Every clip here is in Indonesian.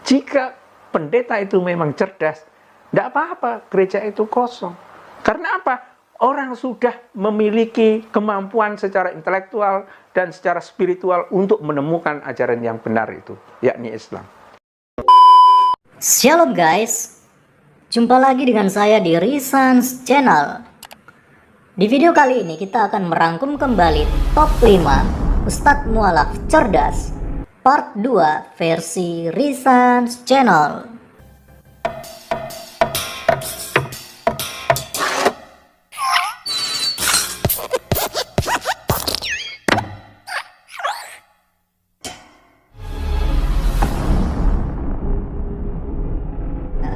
Jika pendeta itu memang cerdas, tidak apa-apa gereja itu kosong. Karena apa? Orang sudah memiliki kemampuan secara intelektual dan secara spiritual untuk menemukan ajaran yang benar itu, yakni Islam. Shalom guys, jumpa lagi dengan saya di Risans Channel. Di video kali ini kita akan merangkum kembali top 5 Ustadz Mualaf Cerdas Part 2 versi Risans Channel.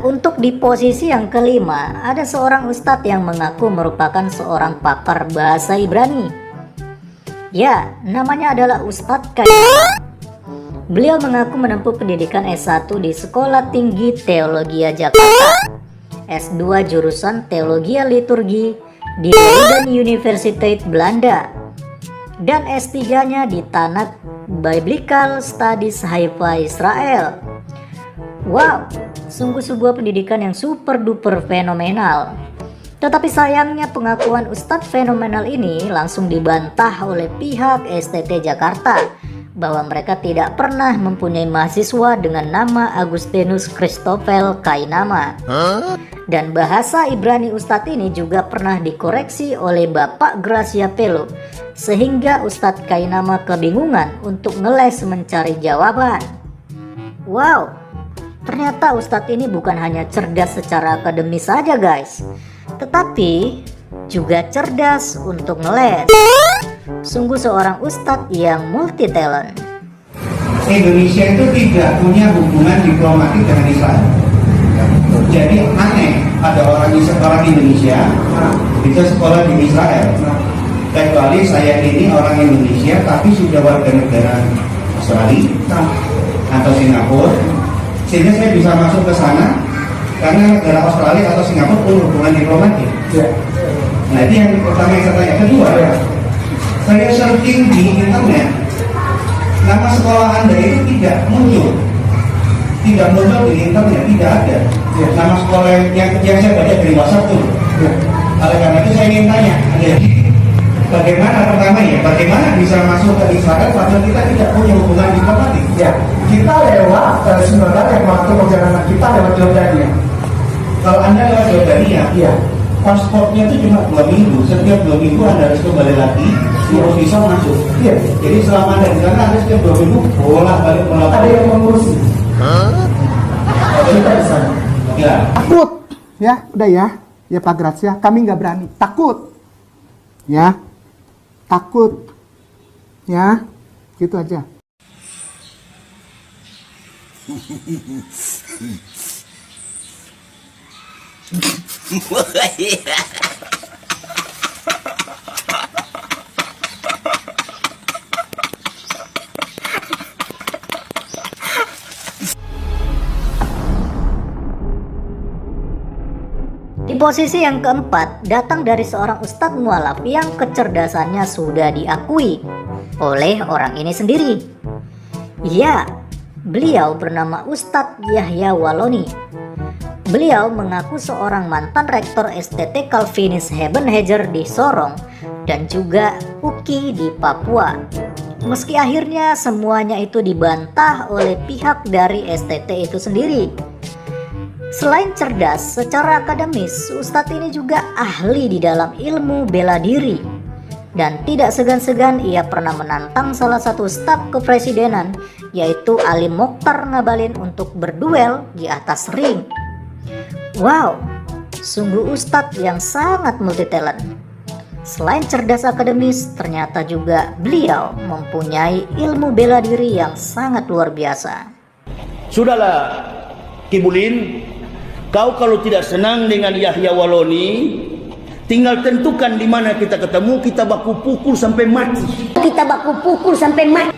Untuk di posisi yang kelima, ada seorang ustadz yang mengaku merupakan seorang pakar bahasa Ibrani. Ya, namanya adalah Ustadz Kainama. Beliau mengaku menempuh pendidikan S1 di Sekolah Tinggi Teologia Jakarta, S2 jurusan Teologia Liturgi di Leiden Universiteit Belanda, dan S3-nya di Tanakh Biblical Studies Haifa, Israel. Wow, sungguh sebuah pendidikan yang super duper fenomenal. Tetapi sayangnya pengakuan Ustadz fenomenal ini langsung dibantah oleh pihak STT Jakarta bahwa mereka tidak pernah mempunyai mahasiswa dengan nama Agustinus Christoffel Kainama. Dan bahasa Ibrani Ustadz ini juga pernah dikoreksi oleh Bapak Gracia Pelo, sehingga Ustadz Kainama kebingungan untuk ngeles mencari jawaban. Wow, ternyata Ustadz ini bukan hanya cerdas secara akademis saja guys, tetapi juga cerdas untuk ngeles. Sungguh seorang Ustadz yang multi talent. Indonesia itu tidak punya hubungan diplomatik dengan Israel. Jadi aneh ada orang Indonesia bisa sekolah di Israel. Kecuali saya ini orang Indonesia tapi sudah warga negara Australia atau Singapura, sehingga saya bisa masuk ke sana karena negara Australia atau Singapura punya hubungan diplomatik. Nah itu yang pertama yang saya tanya. Kedua, saya searching di internet, nama sekolah Anda itu tidak muncul di internet, tidak ada. Nama sekolah yang saya baca dari WhatsApp tuh. Oleh karena itu saya ingin tanya, bagaimana pertama ya, bagaimana bisa masuk ke Israel padahal kita tidak punya hubungan diplomatik? Ya, kita lewat sebenarnya waktu perjalanan kita lewat Jordania. Kalau Anda lewat Jordania, Iya. pasportnya itu cuma 2 minggu. Setiap 2 minggu Anda harus kembali lagi, urus visa masuk. Iya. Jadi selama Anda di sana, Anda setiap 2 minggu bolak-balik. Ada yang mengurusi. Kita di sana. Ya. Takut, ya, udah ya, ya Pak Gracia, kami nggak berani, takut, ya, takut, ya, gitu aja. Di posisi yang keempat, datang dari seorang Ustadz Mualaf yang kecerdasannya sudah diakui oleh orang ini sendiri. Ya, beliau bernama Ustadz Yahya Waloni. Beliau mengaku seorang mantan rektor STT Calvinis Hebenheger di Sorong dan juga UKI di Papua. Meski akhirnya semuanya itu dibantah oleh pihak dari STT itu sendiri. Selain cerdas secara akademis, Ustadz ini juga ahli di dalam ilmu bela diri. Dan tidak segan-segan ia pernah menantang salah satu staf kepresidenan, yaitu Ali Mokhtar Ngabalin, untuk berduel di atas ring. Wow, sungguh Ustadz yang sangat multi talent. Selain cerdas akademis, ternyata juga beliau mempunyai ilmu bela diri yang sangat luar biasa. Sudahlah, Kibulin, kau kalau tidak senang dengan Yahya Waloni, tinggal tentukan di mana kita ketemu, kita baku pukul sampai mati. Kita baku pukul sampai mati.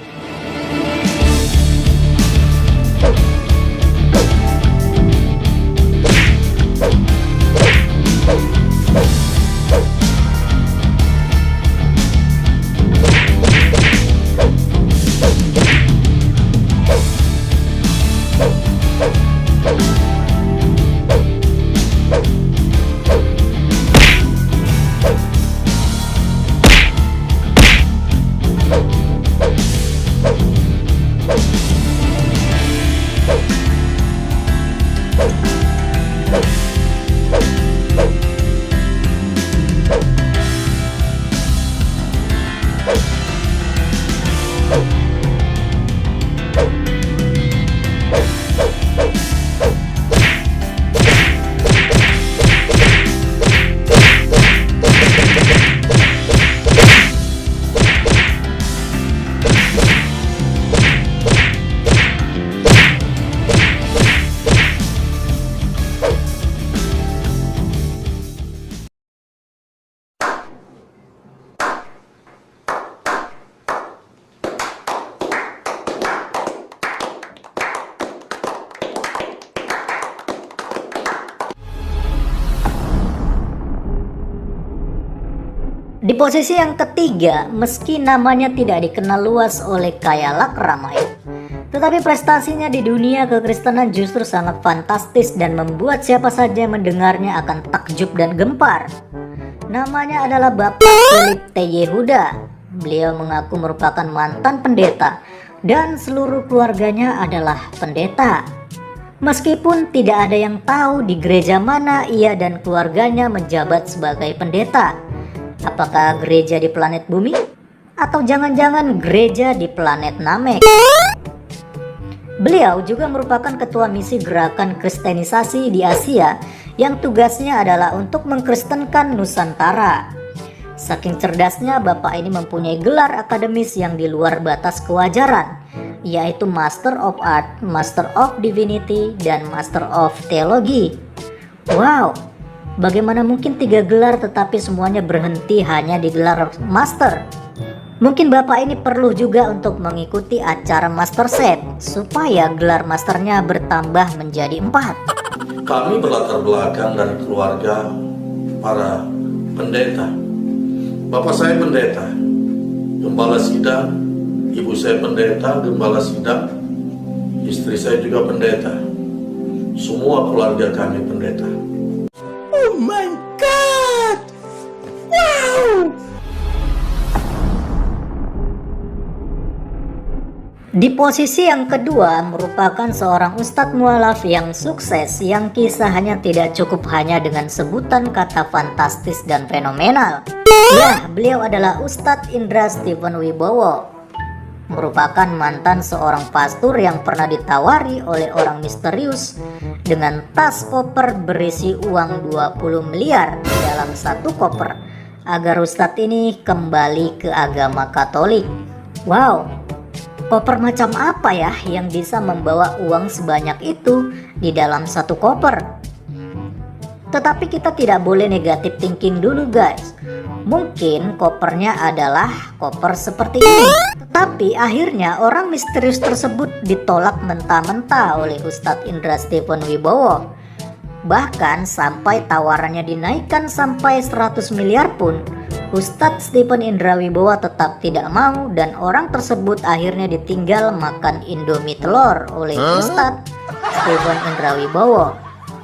Di posisi yang ketiga, meski namanya tidak dikenal luas oleh khayalak ramai, tetapi prestasinya di dunia kekristenan justru sangat fantastis dan membuat siapa saja yang mendengarnya akan takjub dan gempar. Namanya adalah Bapak Philip T. Yehuda. Beliau mengaku merupakan mantan pendeta dan seluruh keluarganya adalah pendeta. Meskipun tidak ada yang tahu di gereja mana ia dan keluarganya menjabat sebagai pendeta. Apakah gereja di planet bumi? Atau jangan-jangan gereja di planet Namek? Beliau juga merupakan ketua misi gerakan kristenisasi di Asia yang tugasnya adalah untuk mengkristenkan Nusantara. Saking cerdasnya, Bapak ini mempunyai gelar akademis yang di luar batas kewajaran, yaitu Master of Art, Master of Divinity, dan Master of Theology. Wow! Bagaimana mungkin 3 gelar tetapi semuanya berhenti hanya di gelar master? Mungkin Bapak ini perlu juga untuk mengikuti acara Master Set supaya gelar masternya bertambah menjadi 4. Kami berlatar belakang dari keluarga para pendeta. Bapak saya pendeta, gembala sidang. Ibu saya pendeta, gembala sidang. Istri saya juga pendeta. Semua keluarga kami pendeta. Oh my God! Wow! Di posisi yang kedua merupakan seorang ustadz mualaf yang sukses yang kisahnya tidak cukup hanya dengan sebutan kata fantastis dan fenomenal. Ya, beliau adalah Ustadz Indra Stephen Wibowo. Merupakan mantan seorang pastor yang pernah ditawari oleh orang misterius dengan tas koper berisi uang 20 miliar dalam satu koper agar ustadz ini kembali ke agama Katolik. Wow, koper macam apa ya yang bisa membawa uang sebanyak itu di dalam satu koper? Tetapi kita tidak boleh negatif thinking dulu guys. Mungkin kopernya adalah koper seperti ini. Tetapi akhirnya orang misterius tersebut ditolak mentah-mentah oleh Ustadz Indra Stephen Wibowo. Bahkan sampai tawarannya dinaikkan sampai 100 miliar pun, Ustadz Stephen Indra Wibowo tetap tidak mau dan orang tersebut akhirnya ditinggal makan Indomie telur oleh Ustadz Stephen Indra Wibowo.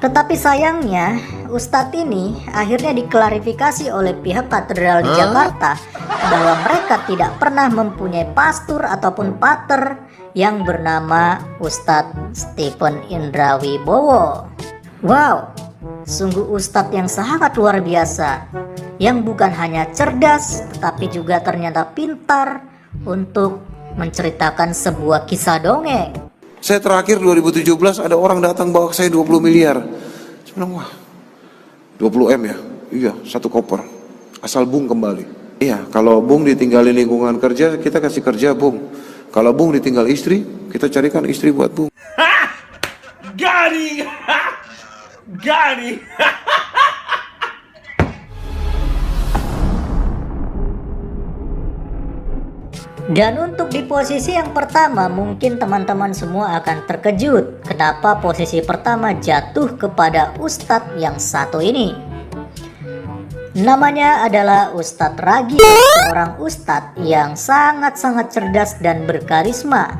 Tetapi sayangnya Ustadz ini akhirnya diklarifikasi oleh pihak katedral di Jakarta bahwa mereka tidak pernah mempunyai pastor ataupun pater yang bernama Ustadz Stephen Indra Wibowo. Wow, sungguh Ustadz yang sangat luar biasa, yang bukan hanya cerdas tetapi juga ternyata pintar untuk menceritakan sebuah kisah dongeng. Saya terakhir 2017 ada orang datang bawa ke saya 20 miliar. Saya bilang, wah 20 M ya? Iya, satu koper. Asal Bung kembali. Iya, kalau Bung ditinggalin lingkungan kerja, kita kasih kerja Bung. Kalau Bung ditinggal istri, kita carikan istri buat Bung. Gani! Gani! Dan untuk di posisi yang pertama mungkin teman-teman semua akan terkejut kenapa posisi pertama jatuh kepada Ustadz yang satu ini. Namanya adalah Ustadz Ragi, seorang ustadz yang sangat-sangat cerdas dan berkarisma.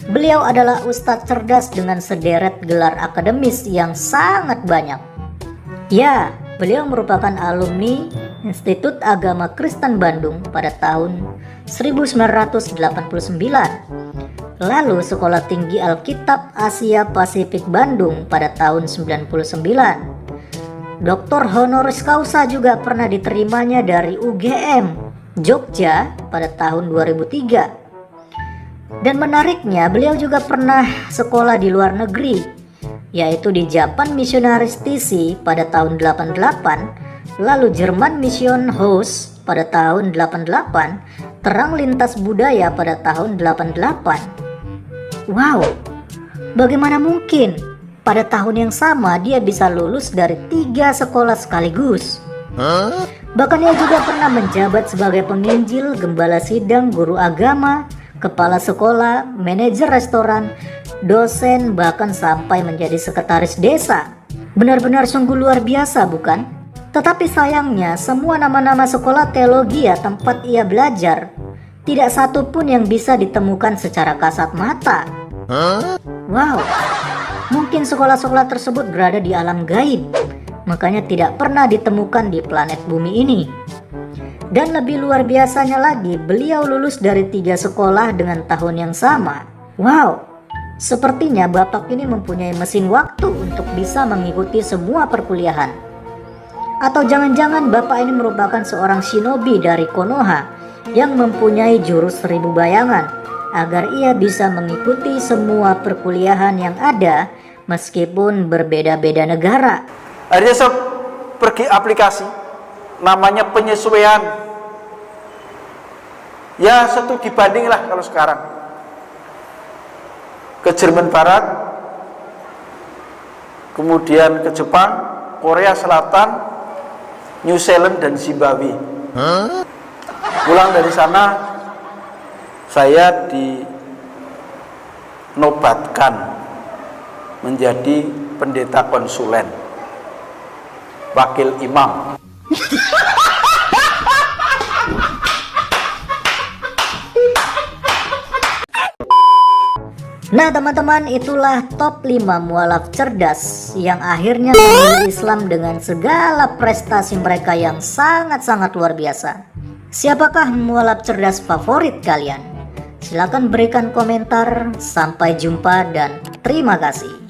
Beliau adalah ustadz cerdas dengan sederet gelar akademis yang sangat banyak. Ya, beliau merupakan alumni Institut Agama Kristen Bandung pada tahun 1989. Lalu Sekolah Tinggi Alkitab Asia Pasifik Bandung pada tahun 99. Dr. honoris causa juga pernah diterimanya dari UGM Jogja pada tahun 2003. Dan menariknya, beliau juga pernah sekolah di luar negeri, yaitu di Japan Missionaries TC pada tahun 88, lalu Jerman Mission House pada tahun 88, Terang Lintas Budaya pada tahun 88. Wow, bagaimana mungkin pada tahun yang sama dia bisa lulus dari 3 sekolah sekaligus? Bahkan ia juga pernah menjabat sebagai penginjil, gembala sidang, guru agama, kepala sekolah, manajer restoran, dosen, bahkan sampai menjadi sekretaris desa. Benar-benar sungguh luar biasa, bukan? Tetapi sayangnya semua nama-nama sekolah teologi tempat ia belajar tidak satu pun yang bisa ditemukan secara kasat mata. Wow, mungkin sekolah-sekolah tersebut berada di alam gaib, makanya tidak pernah ditemukan di planet bumi ini. Dan lebih luar biasanya lagi, beliau lulus dari 3 sekolah dengan tahun yang sama. Wow, sepertinya bapak ini mempunyai mesin waktu untuk bisa mengikuti semua perkuliahan. Atau jangan-jangan bapak ini merupakan seorang shinobi dari Konoha yang mempunyai jurus 1000 bayangan agar ia bisa mengikuti semua perkuliahan yang ada meskipun berbeda-beda negara. Akhirnya saya pergi aplikasi namanya penyesuaian. Ya studi banding lah kalau sekarang. Ke Jerman Barat, kemudian ke Jepang, Korea Selatan, New Zealand dan Zimbabwe. Pulang dari sana saya dinobatkan menjadi pendeta konsulen, wakil imam. Nah teman-teman, itulah top 5 mualaf cerdas yang akhirnya memilih Islam dengan segala prestasi mereka yang sangat-sangat luar biasa. Siapakah mualaf cerdas favorit kalian? Silahkan berikan komentar. Sampai jumpa dan terima kasih.